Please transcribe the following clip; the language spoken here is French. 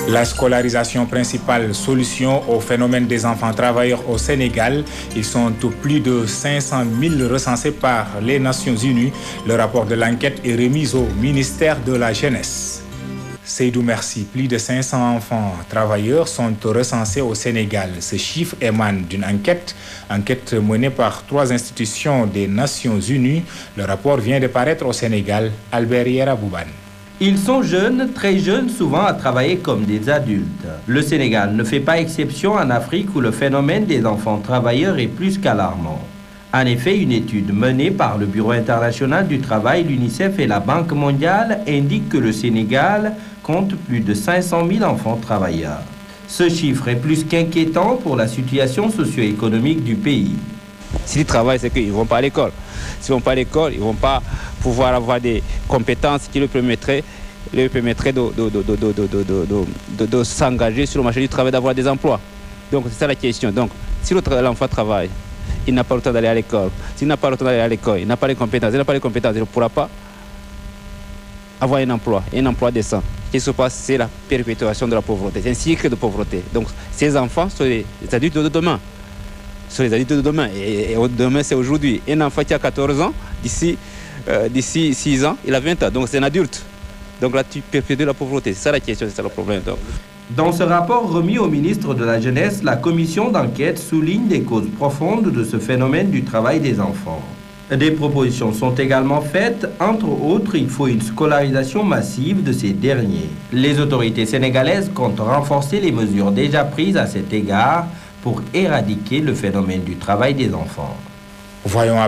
La scolarisation principale solution au phénomène des enfants travailleurs au Sénégal. Ils sont plus de 500 000 recensés par les Nations Unies. Le rapport de l'enquête est remis au ministère de la Jeunesse. Seydou Merci, plus de 500 enfants travailleurs sont recensés au Sénégal. Ce chiffre émane d'une enquête menée par 3 institutions des Nations Unies. Le rapport vient de paraître au Sénégal. Albert Yerabouban. Ils sont jeunes, très jeunes, souvent à travailler comme des adultes. Le Sénégal ne fait pas exception en Afrique où le phénomène des enfants travailleurs est plus qu'alarmant. En effet, une étude menée par le Bureau international du travail, l'UNICEF et la Banque mondiale indique que le Sénégal compte plus de 500 000 enfants travailleurs. Ce chiffre est plus qu'inquiétant pour la situation socio-économique du pays. S'ils travaillent, c'est qu'ils ne vont pas à l'école. S'ils ne vont pas à l'école, ils ne vont pas pouvoir avoir des compétences qui leur permettraient de s'engager sur le marché du travail, d'avoir des emplois. Donc c'est ça la question. Donc si l'enfant travaille, il n'a pas le temps d'aller à l'école. S'il n'a pas le temps d'aller à l'école, il n'a pas les compétences. Il n'a pas les compétences, il ne pourra pas avoir un emploi décent. Ce qui se passe, c'est la perpétuation de la pauvreté. C'est un cycle de pauvreté. Donc ces enfants sont les adultes de demain. Sur les adultes de demain. Et demain, c'est aujourd'hui. Un enfant qui a 14 ans, d'ici 6 ans, il a 20 ans. Donc c'est un adulte. Donc là, tu perpétues la pauvreté. C'est ça la question, c'est ça le problème. Donc. Dans ce rapport remis au ministre de la Jeunesse, la commission d'enquête souligne des causes profondes de ce phénomène du travail des enfants. Des propositions sont également faites. Entre autres, il faut une scolarisation massive de ces derniers. Les autorités sénégalaises comptent renforcer les mesures déjà prises à cet égard pour éradiquer le phénomène du travail des enfants. Voyons